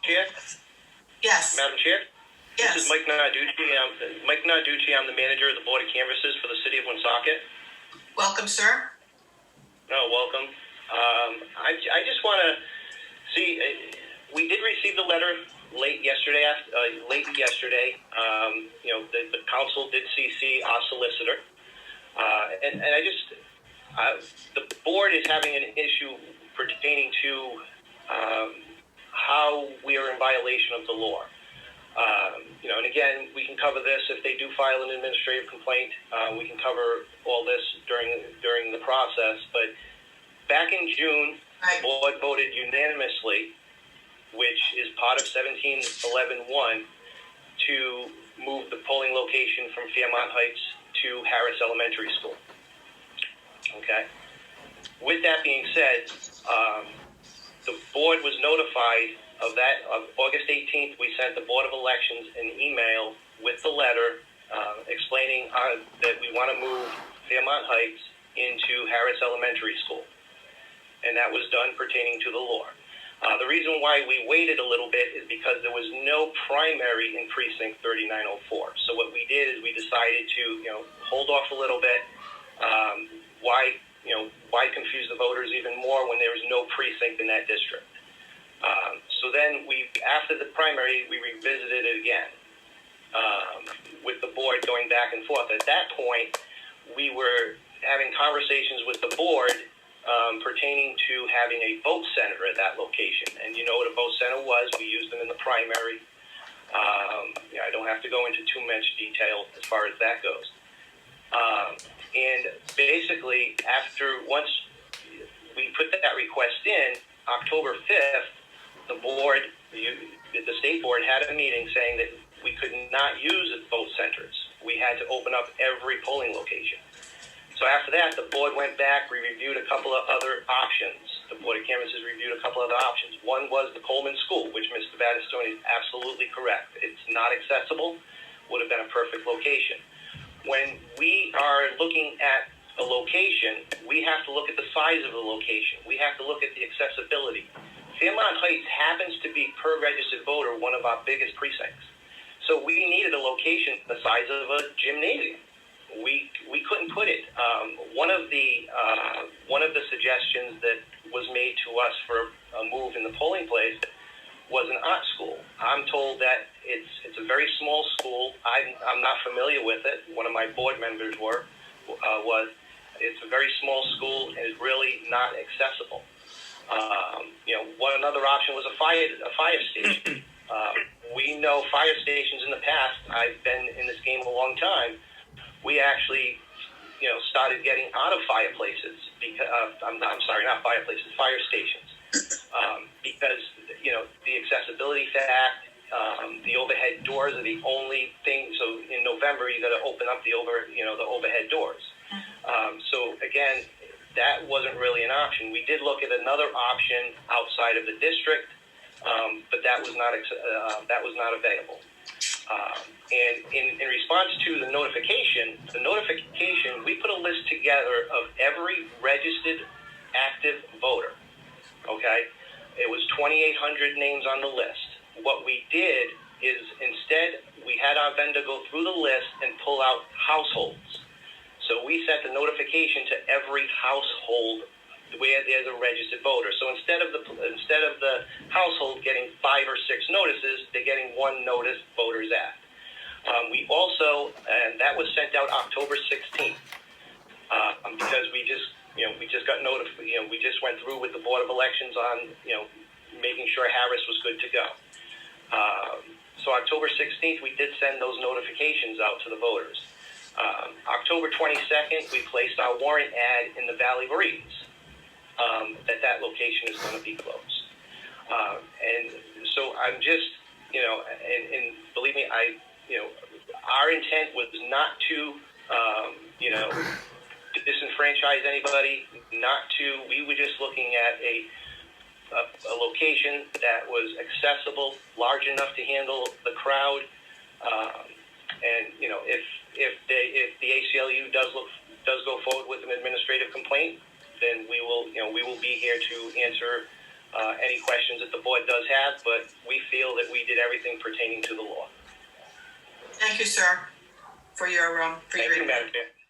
Chair? Yes. Madam Chair? Yes. This is Mike Narducci. I'm the manager of the Board of Canvassers for the City of Woonsocket. Welcome, sir. No, welcome. I just want to see, we did receive the letter late yesterday. The council did CC our solicitor. And the board is having an issue pertaining to how we are in violation of the law. And again, we can cover this if they do file an administrative complaint. We can cover all this during the process. But back in June, the board voted unanimously, which is part of 1711-1, to move the polling location from Fairmont Heights to Harris Elementary School. Okay. With that being said, the board was notified of that. On August 18th, we sent the Board of Elections an email with the letter explaining that we want to move Fairmont Heights into Harris Elementary School. And that was done pertaining to the law. The reason why we waited a little bit is because there was no primary in precinct 3904. So what we did is we decided to, hold off a little bit. Why confuse the voters even more when there was no precinct in that district? So then after the primary, we revisited it again with the board going back and forth. At that point, we were having conversations with the board pertaining to having a vote center at that location. And you know what a vote center was. We used them in the primary. I don't have to go into too much detail as far as that goes. And basically, once we put that request in, October 5th, the state board had a meeting saying that we could not use vote centers. We had to open up every polling location. So after that, the board went back, we reviewed a couple of other options. The Board of Canvassers reviewed a couple of other options. One was the Coleman School, which Mr. Battistone is absolutely correct. It's not accessible, would have been a perfect location. When we are looking at a location, we have to look at the size of the location. We have to look at the accessibility. Fairmont Heights happens to be, per registered voter, one of our biggest precincts. So we needed a location the size of a gymnasium. We couldn't put it. One of the suggestions that was made to us for a move in the polling place was an art school. I'm told that it's a very small school. I'm not familiar with it. One of my board members was. It's a very small school and is really not accessible. Another option was a fire station. We know fire stations in the past. I've been in this game a long time. We actually, started getting out of fireplaces because fire stations, because the accessibility fact, the overhead doors are the only thing. So in November, you got to open up the overhead doors. So again, that wasn't really an option. We did look at another option outside of the district, but that was not available. And in response to the notification, we put a list together of every registered active voter. Okay, it was 2,800 names on the list. What we did is instead we had our vendor go through the list and pull out households. So we sent the notification to every household where there's a registered voter. So instead of the household getting 5 or 6 notices, they're getting 1 notice, Voters Act. We also, and that was sent out October 16th, because we just got notified. We just went through with the Board of Elections on making sure Harris was good to go. So October 16th, we did send those notifications out to the voters. October 22nd, we placed our warrant ad in the Valley Breeze that location is going to be closed. And so I'm just, and believe me, our intent was not to, disenfranchise anybody, we were just looking at a location that was accessible, large enough to handle the crowd. And if the ACLU does go forward with an administrative complaint, then we will be here to answer any questions that the board does have. But we we did everything pertaining to the law. Thank you, sir, for your Thank you, Madam Chair.